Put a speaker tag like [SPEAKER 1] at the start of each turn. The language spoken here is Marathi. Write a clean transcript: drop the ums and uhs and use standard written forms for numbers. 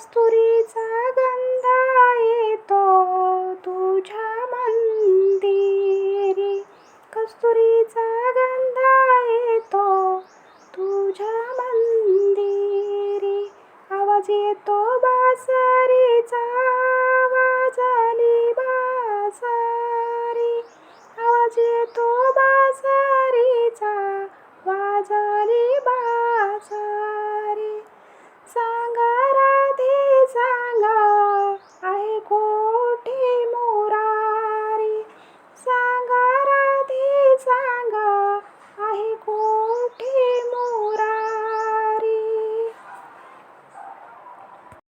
[SPEAKER 1] कस्तुरीचा गंध येतो तुझ्या मंदिरी, कस्तुरीचा गंध येतो तुझ्या मंदिरी. आवाज येतो बासरीचा,